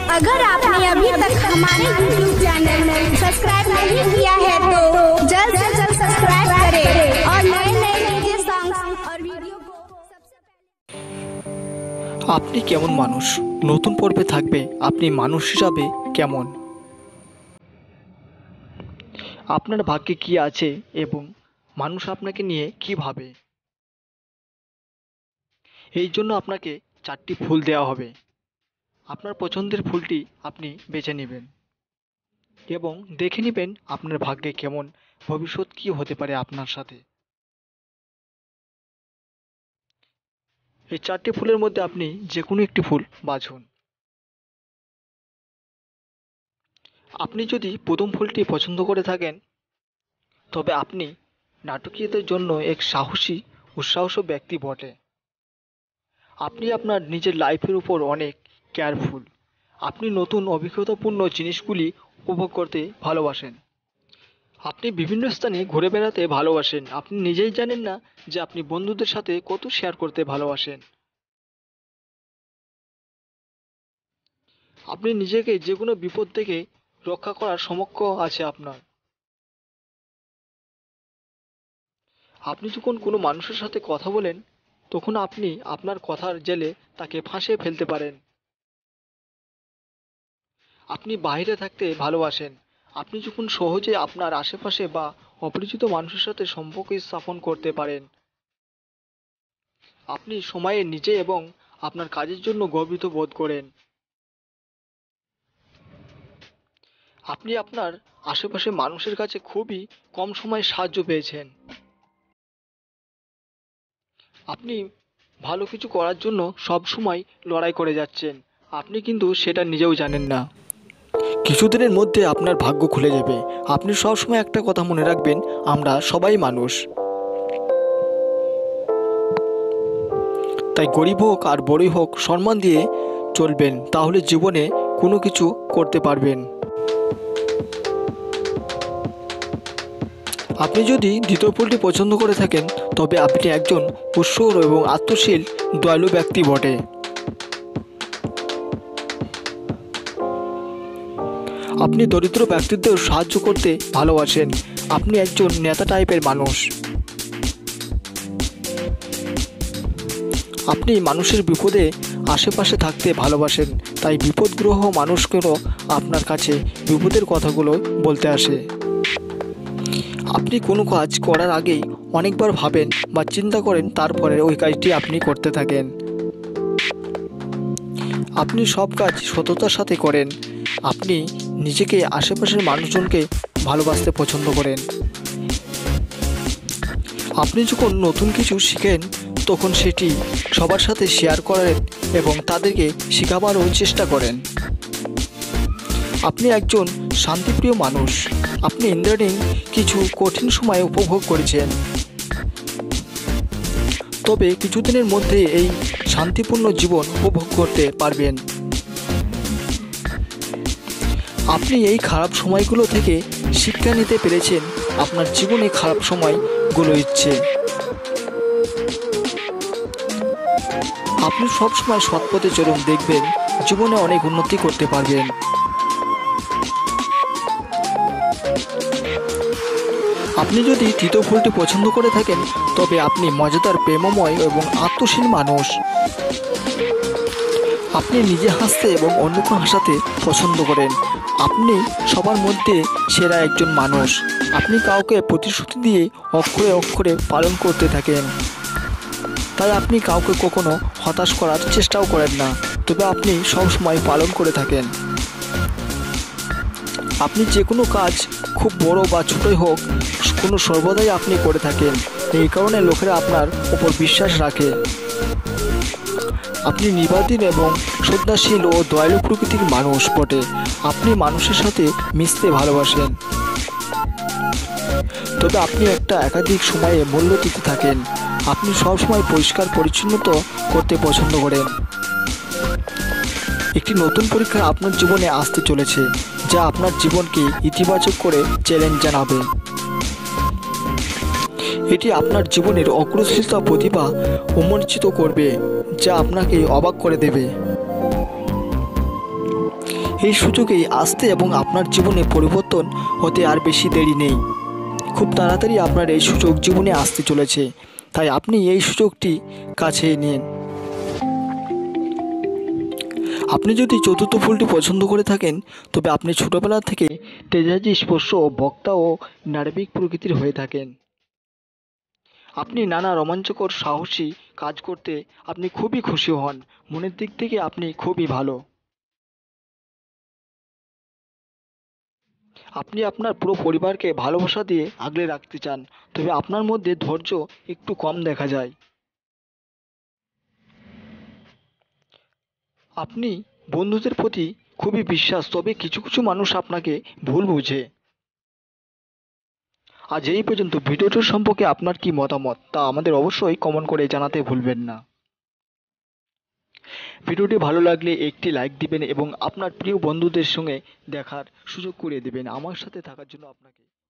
अगर आपने अभी तक हमारे YouTube चैनल सब्सक्राइब नहीं किया है तो जल्द से जल्द सब्सक्राइब करें और नए नए डीजे सॉन्ग्स और वीडियो को सबसे पहले। আপনি কেমন মানুষ নতুন পর্বে থাকবে আপনি মানুষ হিসাবে কেমন, আপনার ভাগ্যে কি আছে এবং মানুষ আপনাকে নিয়ে কি ভাবে। এই জন্য আপনাকে 4টি ফুল দেওয়া হবে। আপনার পছন্দের ফুলটি আপনি বেছে নেবেন এবং দেখে নেবেন আপনার ভাগ্যে কেমন ভবিষ্যৎ কি হতে পারে আপনার সাথে। এই 4টি ফুলের মধ্যে আপনি যে কোনো একটি ফুল বাছুন। আপনি যদি প্রথম ফুলটি পছন্দ করে থাকেন তবে আপনি নাটকীয়তার জন্য এক সাহসী উৎসাহী ব্যক্তি বটে। আপনি আপনার নিজের লাইফের উপর অনেক কেয়ারফুল। আপনি নতুন অভিজ্ঞতাপূর্ণ জিনিসগুলি উপভোগ করতে ভালোবাসেন। আপনি বিভিন্ন স্থানে ঘুরে বেড়াতে ভালোবাসেন। আপনি নিজেই জানেন না যে আপনি বন্ধুদের সাথে কত শেয়ার করতে ভালোবাসেন। আপনি নিজেকে যে কোনো বিপদ থেকে রক্ষা করার সামর্থ্য আছে আপনার। আপনি যখন কোনো মানুষের সাথে কথা বলেন তখন আপনি আপনার কথার জেলে তাকে ফাঁসিয়ে ফেলতে পারেন। আপনি বাইরে থাকতে ভালোবাসেন। আপনি যখন সহজে আপনার আশেপাশে বা অপরিচিত মানুষের সাথে সম্পর্ক স্থাপন করতে পারেন। আপনি সময়ে নিজে এবং আপনার কাজের জন্য গর্বিত বোধ করেন। আপনি আপনার আশেপাশে মানুষের কাছে খুবই কম সময়ে সাহায্য পেয়েছেন। আপনি ভালো কিছু করার জন্য সব সময় লড়াই করে যাচ্ছেন, আপনি কিন্তু সেটা নিজেও জানেন না। কিছুদিনের মধ্যে আপনার ভাগ্য খুলে যাবে। আপনি সবসময় একটা কথা মনে রাখবেন, আমরা সবাই মানুষ। তাই গরিব হোক আর বড়ই হোক সম্মান দিয়ে চলবেন, তাহলে জীবনে কোনো কিছু করতে পারবেন। আপনি যদি দ্বিতীয় ফুলটি পছন্দ করে থাকেন তবে আপনি একজন উৎসর এবং আত্মশীল দয়ালু ব্যক্তি বটে। আপনি দরিদ্র ব্যক্তিদের সাহায্য করতে ভালোবাসেন। আপনি একজন নেতা টাইপের মানুষ। আপনি মানুষের বিপদে আশেপাশে থাকতে ভালোবাসেন, তাই বিপদগ্রস্ত মানুষগুলো আপনার কাছে বিপদের কথাগুলো বলতে আসে। আপনি কোনো কাজ করার আগেই অনেকবার ভাবেন বা চিন্তা করেন, তারপরে ওই কাজটি আপনি করতে থাকেন। আপনি সব কাজ সততার সাথে করেন। আপনি নিজেকে আশেপাশের মানুষজনকে ভালোবাসতে পছন্দ করেন। আপনি যখন নতুন কিছু শিখেন তখন সেটি সবার সাথে শেয়ার করেন এবং তাদেরকে শেখাবারও চেষ্টা করেন। আপনি একজন শান্তিপ্রিয় মানুষ। আপনি ইদানিং কিছু কঠিন সময় উপভোগ করেছেন, তবে কিছুদিনের মধ্যে এই শান্তিপূর্ণ জীবন উপভোগ করতে পারবেন। আপনি এই খারাপ সময়গুলো থেকে শিক্ষা নিতে পেরেছেন। আপনার জীবনে খারাপ সময়গুলো ইচ্ছে। আপনি সবসময় সৎ পথে চলুন, দেখবেন জীবনে অনেক উন্নতি করতে পারবেন। আপনি যদি তৃতীয় ফুলটি পছন্দ করে থাকেন তবে আপনি মজাদার, প্রেমময় এবং আত্মশীল মানুষ। আপনি নিজে হাসতে এবং অন্যকে হাসাতে পছন্দ করেন। আপনি সবার মধ্যে সেরা একজন মানুষ। আপনি কাউকে প্রতিশ্রুতি দিয়ে অক্ষরে অক্ষরে পালন করতে থাকেন, তাই আপনি কাউকে কখনো হতাশ করার চেষ্টাও করেন না, তবে আপনি সব সময় পালন করে থাকেন। আপনি যে কোনো কাজ খুব বড় বা ছোটই হোক কোনো সর্বদাই আপনি করে থাকেন। এই কারণে লোকেরা আপনার উপর বিশ্বাস রাখে। আপনি নির্বাচিত এবং শ্রদ্ধাশীল ও দয়ালু প্রকৃতির মানুষ বটে। আপনি মানুষের সাথে মিশতে ভালোবাসেন, তবে আপনি একাধিক সময়ে মূল্য দিতে থাকেন। আপনি সবসময় পরিষ্কার পরিচ্ছন্নতা করতে পছন্দ করেন। একটি নতুন পরীক্ষা আপনার জীবনে আসতে চলেছে, যা আপনার জীবনকে ইতিবাচক করে চ্যালেঞ্জ জানাবে। এটি আপনার জীবনের অগ্রশীলতা প্রতিভা উন্মোচিত করবে, যা আপনাকে অবাক করে দেবে। এই সুযোগেই আসতে এবং আপনার জীবনে পরিবর্তন হতে আর বেশি দেরি নেই। খুব তাড়াতাড়ি আপনার এই সুযোগ জীবনে আসতে চলেছে, তাই আপনি এই সুযোগটি কাছে নিন। আপনি যদি চতুর্থ ফুলটি পছন্দ করে থাকেন, তবে আপনি ছোটবেলা থেকে তেজাজি স্পর্শ, বক্তা ও নার্ভিক প্রকৃতির হয়ে থাকেন। আপনি নানা রোমাঞ্চকর সাহসী কাজ করতে আপনি খুবই খুশি হন। মনের দিক থেকে আপনি খুবই ভালো। আপনি আপনার পুরো পরিবারকে ভালোবাসা দিয়ে আগলে রাখতে চান, তবে আপনার মধ্যে ধৈর্য একটু কম দেখা যায়। আপনি বন্ধুদের প্রতি খুবই বিশ্বাস, তবে কিছু কিছু মানুষ আপনাকে ভুল বুঝে। আজ এই পর্যন্ত। ভিডিওটির সম্পর্কে আপনার কি মতামত তা আমাদের অবশ্যই কমেন্ট করে জানাতে ভুলবেন না। ভিডিওটি ভালো লাগলে একটি লাইক দিবেন এবং আপনার প্রিয় বন্ধুদের সঙ্গে দেখার সুযোগ করে দেবেন। আমার সাথে থাকার জন্য আপনাকে